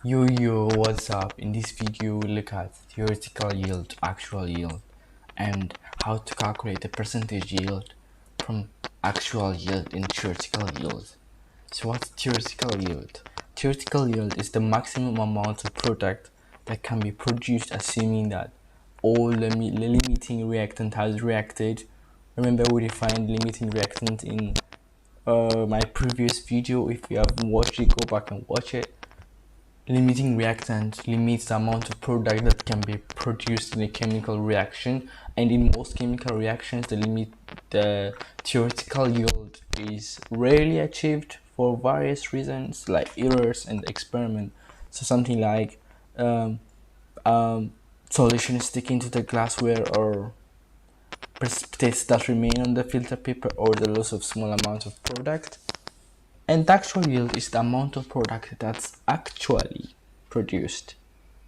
Yo, what's up? In this video, we'll look at theoretical yield, actual yield, and how to calculate the percentage yield from actual yield in theoretical yield. So what's theoretical yield? Theoretical yield is the maximum amount of product that can be produced assuming that all the limiting reactant has reacted. Remember, we defined limiting reactant in my previous video. If you haven't watched it, go back and watch it. Limiting reactant limits the amount of product that can be produced in a chemical reaction, and in most chemical reactions the theoretical yield is rarely achieved for various reasons like errors and experiment. So something like um, solution sticking to the glassware, or precipitates that remain on the filter paper, or the loss of small amount of product. And the actual yield is the amount of product that's actually produced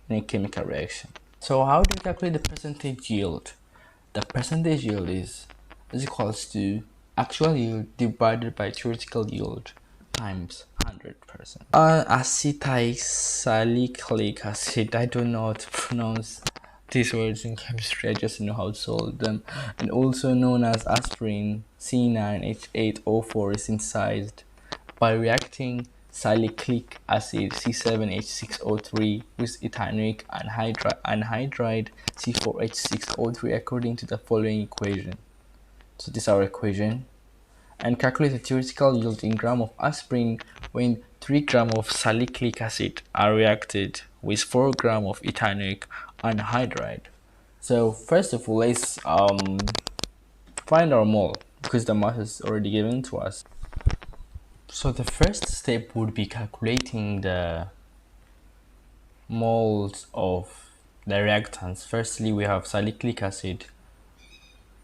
in a chemical reaction. So how do you calculate the percentage yield? The percentage yield is equals to actual yield divided by theoretical yield times 100%. Acetylsalicylic acid, I don't know how to pronounce these words in chemistry, I just know how to solve them, and also known as aspirin C9H8O4 is synthesized by reacting salicylic acid C7H6O3 with ethanoic anhydride C4H6O3 according to the following equation. So this is our equation. And calculate the theoretical yield in gram of aspirin when 3 gram of salicylic acid are reacted with 4 gram of ethanoic anhydride. So first of all, let's find our mole, because the mass is already given to us. So the first step would be calculating the moles of the reactants. Firstly, we have salicylic acid,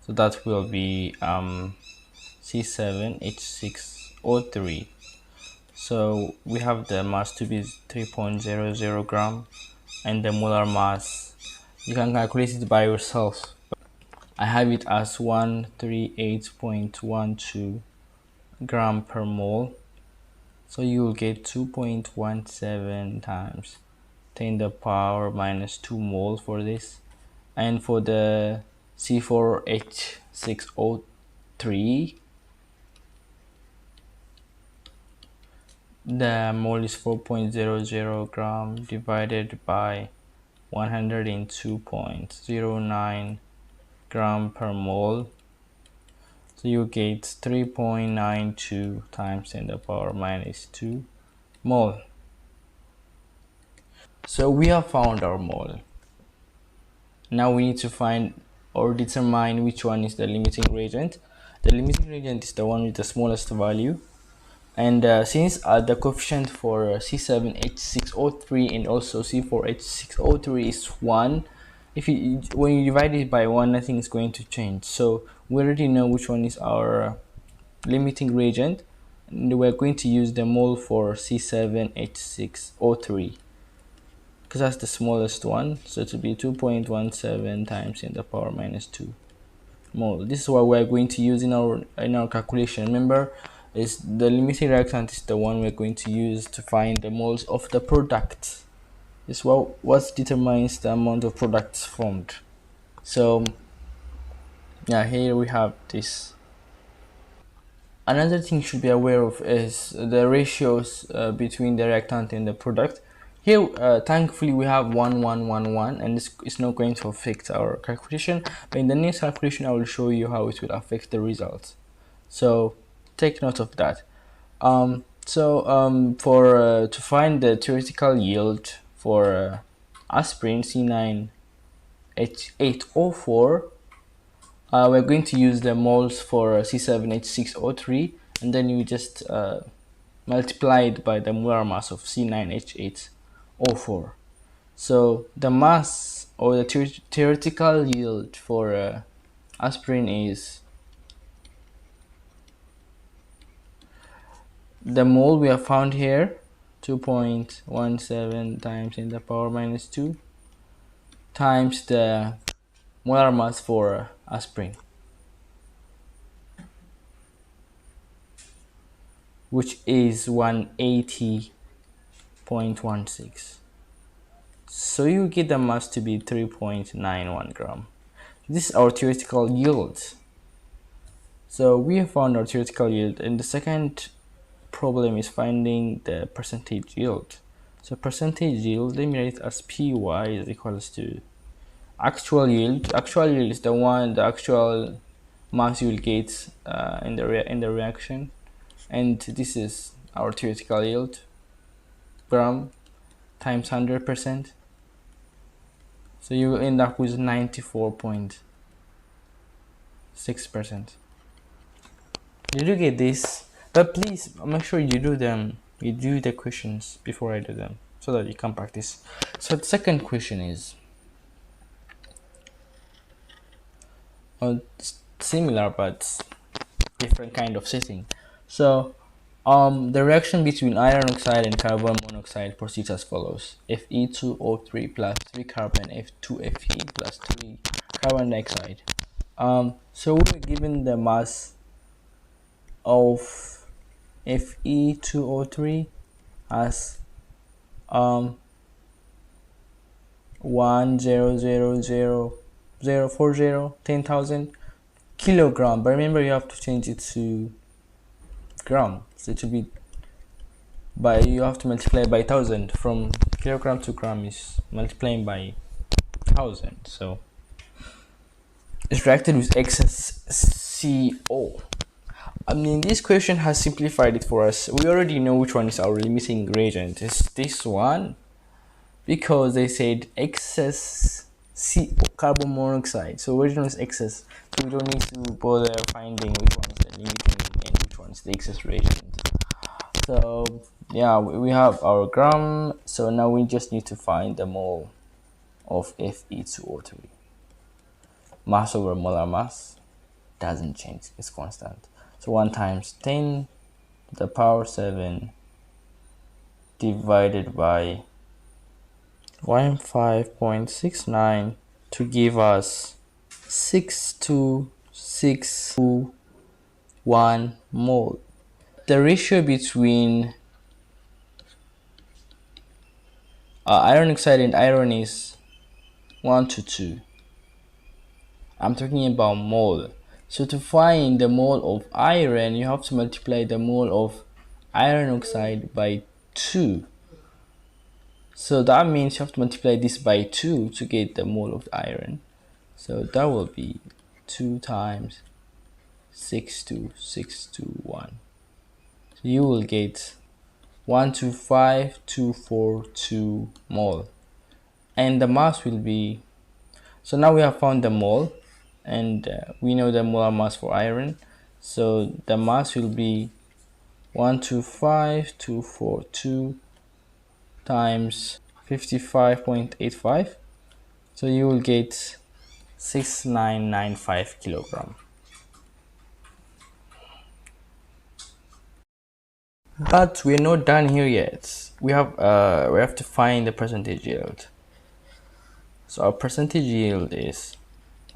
so that will be C7H6O3. So we have the mass to be 3.00 gram, and the molar mass, you can calculate it by yourself. I have it as 138.12 gram per mole. So you will get 2.17 times 10 to the power minus 2 moles for this. And for the C4H6O3, the mole is 4.00 gram divided by 102.09 gram per mole. So you get 3.92 times 10 to the power minus 2 mole. So we have found our mole. Now we need to find or determine which one is the limiting reagent. The limiting reagent is the one with the smallest value. And since the coefficient for C7H6O3 and also C4H6O3 is 1, when you divide it by 1, nothing is going to change. So we already know which one is our limiting reagent, and we're going to use the mole for C7H6O3 because that's the smallest one. So it will be 2.17 times 10 to the power minus 2 mole. This is what we're going to use in our calculation. Remember, is the limiting reactant is the one we're going to use to find the moles of the product. This is what determines the amount of products formed. So yeah, here we have this. Another thing you should be aware of is the ratios between the reactant and the product. Here, thankfully, we have 1, 1, 1, 1, and this is not going to affect our calculation. But in the next calculation, I will show you how it will affect the results. So take note of that. To find the theoretical yield for aspirin C9H8O4, we're going to use the moles for C7H6O3, and then you just multiply it by the molar mass of C9H8O4. So the mass or the theoretical yield for aspirin is the mole we have found here, 2.17 times 10 to the power minus 2 times the molar mass for aspirin, which is 180 0.16. So you get the mass to be 3.91 gram. This is our theoretical yield. So we have found our theoretical yield, and the second problem is finding the percentage yield. So percentage yield, let me write it as Py is equals to actual yield. Actual yield is the actual mass you will get in the reaction, and this is our theoretical yield, gram times 100%. So you will end up with 94.6%. Did you get this? But please make sure you do the questions before I do them, so that you can practice. So the second question is similar but different kind of setting. So the reaction between iron oxide and carbon monoxide proceeds as follows: Fe2O3 plus 3 carbon, F2Fe plus 3 carbon dioxide. So we're given the mass of Fe2O3 as 10,000 kilogram, but remember you have to change it to gram, so it will be you have to multiply by 1000. From kilogram to gram is multiplying by 1000, so it's reacted with excess CO. I mean, this question has simplified it for us. We already know which one is our limiting reagent. It's this one, because they said excess carbon monoxide. So original is excess, so we don't need to bother finding which one is the limiting and which one is the excess reagent. So yeah, we have our gram. So now we just need to find the mole of Fe2O3. Mass over molar mass doesn't change, it's constant. So 1 times 10 to the power 7 divided by 15.69 to give us 62621 mole. The ratio between iron oxide and iron is 1 to 2. I'm talking about mole. So to find the mole of iron, you have to multiply the mole of iron oxide by 2. So that means you have to multiply this by 2 to get the mole of iron. So that will be 2 times 62621. So you will get 125242 mole. And the mass will be, so now we have found the mole, and we know the molar mass for iron. So the mass will be 125242 times 55.85. So you will get 6995 kilogram. But we're not done here yet. We have to find the percentage yield. So our percentage yield is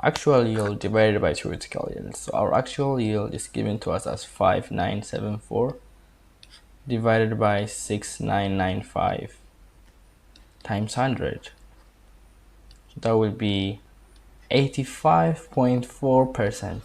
actual yield divided by theoretical yield. So our actual yield is given to us as 5974 divided by 6995 times 100. So that will be 85.4%.